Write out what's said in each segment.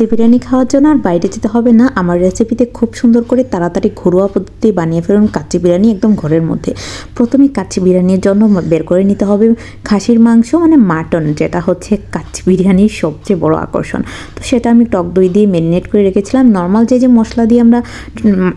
কাচ্চি বিরিয়ানি খাওয়ার জন্য আর বাইরে যেতে হবে না। আমার রেসিপিতে খুব সুন্দর করে তাড়াতাড়ি ঘরোয়া পদ্ধতি বানিয়ে ফেলুন কাচ্চি বিরিয়ানি একদম ঘরের মধ্যে। প্রথমে কাচ্চি বিরিয়ানির জন্য বের করে নিতে হবে খাসির মাংস, মানে মাটন, যেটা হচ্ছে কাচ্চি বিরিয়ানির সবচেয়ে বড় আকর্ষণ। তো সেটা আমি টক দই দিয়ে ম্যারিনেট করে রেখেছিলাম। নর্মাল যে মশলা দিয়ে আমরা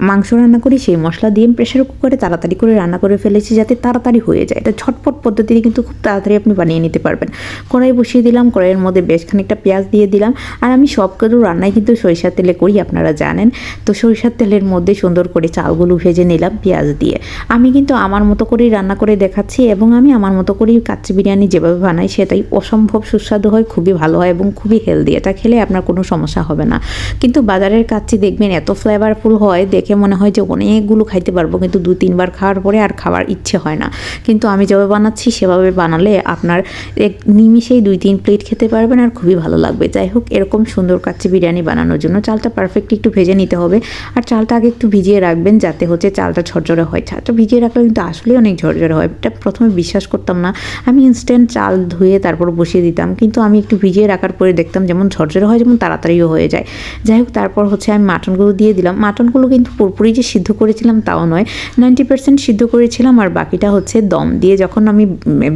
মাংস রান্না করি সেই মশলা দিয়ে প্রেশার কুকারে তাড়াতাড়ি করে রান্না করে ফেলেছি যাতে তাড়াতাড়ি হয়ে যায়। এটা ঝটপট পদ্ধতিতে কিন্তু খুব তাড়াতাড়ি আপনি বানিয়ে নিতে পারবেন। কড়াই বসিয়ে দিলাম, কড়াইয়ের মধ্যে বেশ খানিকটা পেঁয়াজ দিয়ে দিলাম। আর আমি সব কিছু রান্নাই কিন্তু সরিষার তেলে করি, আপনারা জানেন। তো সরিষার তেলের মধ্যে সুন্দর করে চালগুলো ভেজে নিলাম পেঁয়াজ দিয়ে। আমি কিন্তু আমার মতো করেই রান্না করে দেখাচ্ছি এবং আমি আমার মতো করেই কাচ্চি বিরিয়ানি যেভাবে বানাই সেটাই অসম্ভব সুস্বাদু হয়, খুবই ভালো হয় এবং খুবই হেলদি। এটা খেলে আপনার কোনো সমস্যা হবে না। কিন্তু বাজারের কাচ্চি দেখবেন এত ফ্লেভারফুল হয়, দেখে মনে হয় যে অনেকগুলো খাইতে পারবো, কিন্তু 2-3 বার খাওয়ার পরে আর খাওয়ার ইচ্ছে হয় না। কিন্তু আমি যেভাবে বানাচ্ছি সেভাবে বানালে আপনার এক নিমিষেই 2-3 প্লেট খেতে পারবেন আর খুবই ভালো লাগবে। যাই হোক, এরকম সুন্দর কাচ্চি বিরিয়ানি বানানোর জন্য চালটা পারফেক্টলি একটু ভেজে নিতে হবে। আর চালটা আগে একটু ভিজিয়ে রাখবেন যাতে হচ্ছে চালটা ঝরঝরে হয়। চালটা ভিজিয়ে রাখলে কিন্তু আসলেই অনেক ঝরঝরে হয়। এটা প্রথমে বিশ্বাস করতাম না, আমি ইনস্ট্যান্ট চাল ধুয়ে তারপর বসিয়ে দিতাম, কিন্তু আমি একটু ভিজিয়ে রাখার পরে দেখতাম যেমন ঝরঝরে হয়, যেমন তাড়াতাড়িও হয়ে যায়। যাই হোক, তারপর হচ্ছে আমি মাটনগুলো দিয়ে দিলাম। মাটনগুলো কিন্তু পুরোপুরি যে সিদ্ধ করেছিলাম তাও নয়, 90% সিদ্ধ করেছিলাম, আর বাকিটা হচ্ছে দম দিয়ে যখন আমি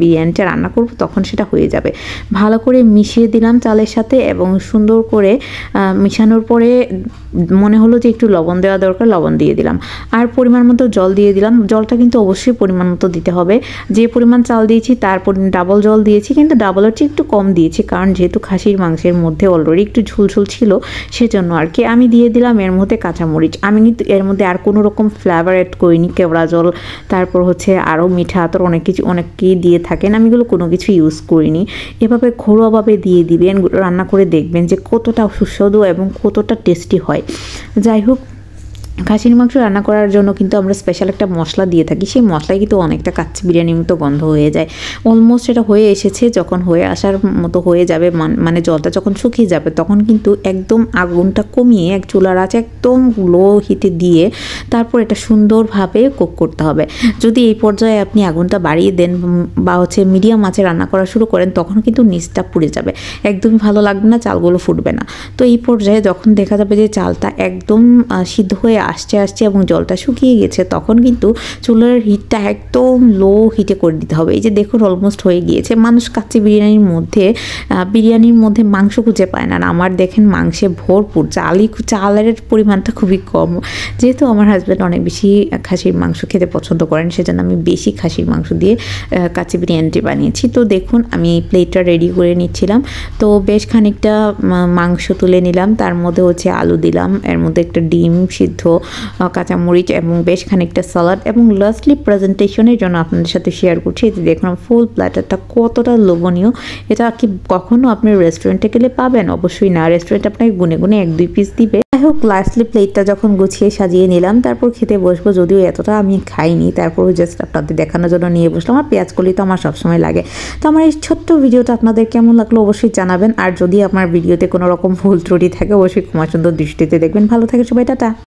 বিরিয়ানিটা রান্না করব তখন সেটা হয়ে যাবে। ভালো করে মিশিয়ে দিলাম চালের সাথে এবং সুন্দর করে মিশানোর পরে মনে হলো যে একটু লবণ দেওয়া দরকার, লবণ দিয়ে দিলাম। আর পরিমাণ মতো জল দিয়ে দিলাম। জলটা কিন্তু অবশ্যই পরিমাণ মতো দিতে হবে। যে পরিমাণ চাল দিয়েছি তারপর ডাবল জল দিয়েছি, কিন্তু ডাবলের চেয়ে একটু কম দিয়েছি, কারণ যেহেতু খাসির মাংসের মধ্যে অলরেডি একটু ঝুলঝুল ছিল সেজন্য আর কি। আমি দিয়ে দিলাম এর মধ্যে কাঁচামরিচ। আমি কিন্তু এর মধ্যে আর কোনো রকম ফ্লেভার অ্যাড করিনি, কেওড়া জল, তারপর হচ্ছে আরও মিঠা আতর, অনেকেই দিয়ে থাকেন, আমি এগুলো কোনো কিছু ইউজ করিনি। এভাবে ঘরোয়াভাবে দিয়ে দিবেন, রান্না করে দেখবেন যে কতটা সুস্বাদু এবং কতটা টেস্টি হয়। যাই হোক, খাসির মাংস রান্না করার জন্য কিন্তু আমরা স্পেশাল একটা মশলা দিয়ে থাকি, সেই মশলায় কিন্তু অনেকটা কাচ্চি বিরিয়ানির মতো গন্ধ হয়ে যায়। অলমোস্ট এটা হয়ে এসেছে। যখন হয়ে আসার মতো হয়ে যাবে, মানে জলটা যখন শুকিয়ে যাবে, তখন কিন্তু একদম আগুনটা কমিয়ে চুলার আঁচ একদম লো হিটে দিয়ে তারপর এটা সুন্দরভাবে কুক করতে হবে। যদি এই পর্যায়ে আপনি আগুনটা বাড়িয়ে দেন বা হচ্ছে মিডিয়াম আঁচে রান্না করা শুরু করেন, তখন কিন্তু নিচটা পুড়ে যাবে, একদমই ভালো লাগবে না, চালগুলো ফুটবে না। তো এই পর্যায়ে যখন দেখা যাবে যে চালটা একদম সিদ্ধ হয়ে আসছে এবং জলটা শুকিয়ে গেছে, তখন কিন্তু চুলার হিটটা একদম লো হিটে করে দিতে হবে। এই যে দেখুন অলমোস্ট হয়ে গিয়েছে। মানুষ কাচ্চি বিরিয়ানির মধ্যে মাংস খুঁজে পায় না, আমার দেখেন মাংসে ভরপুর। চালের পরিমাণটা খুবই কম, যেহেতু আমার হাজব্যান্ড অনেক বেশি খাসির মাংস খেতে পছন্দ করেন, সেজন্য আমি বেশি খাসির মাংস দিয়ে কাচ্চি বিরিয়ানিটি বানিয়েছি। তো দেখুন আমি প্লেটটা রেডি করে নিচ্ছিলাম। তো বেশ খানিকটা মাংস তুলে নিলাম, তার মধ্যে হচ্ছে আলু দিলাম, এর মধ্যে একটা ডিম সিদ্ধ, কাঁচামরিচ এবং বেশ খানিকটা সালাড, এবং লাস্টলি প্রেজেন্টেশনের জন্য আপনাদের সাথে শেয়ার করছি। এতে দেখুন ফুল প্ল্যাটারটা কতটা লোভনীয়। এটা কি কখনো আপনি রেস্টুরেন্টে গেলে পাবেন? অবশ্যই না, রেস্টুরেন্ট আপনাকে গুনে গুনে 1-2 পিস দিবে। যাই হোক, লাস্টলি প্লেটটা যখন গুছিয়ে সাজিয়ে নিলাম, তারপর খেতে বসবো। যদিও এতটা আমি খাইনি, তারপর জাস্ট আপনাদের দেখানোর জন্য নিয়ে বসলাম। আমার পেঁয়াজ কলি তো আমার সবসময় লাগে। তো আমার এই ছোট্ট ভিডিওটা আপনাদের কেমন লাগলো অবশ্যই জানাবেন। আর যদি আমার ভিডিওতে কোনো রকম ভুল ত্রুটি থাকে অবশ্যই ক্ষমা সুন্দর দৃষ্টিতে দেখবেন। ভালো থাকে সবাই, টাটা।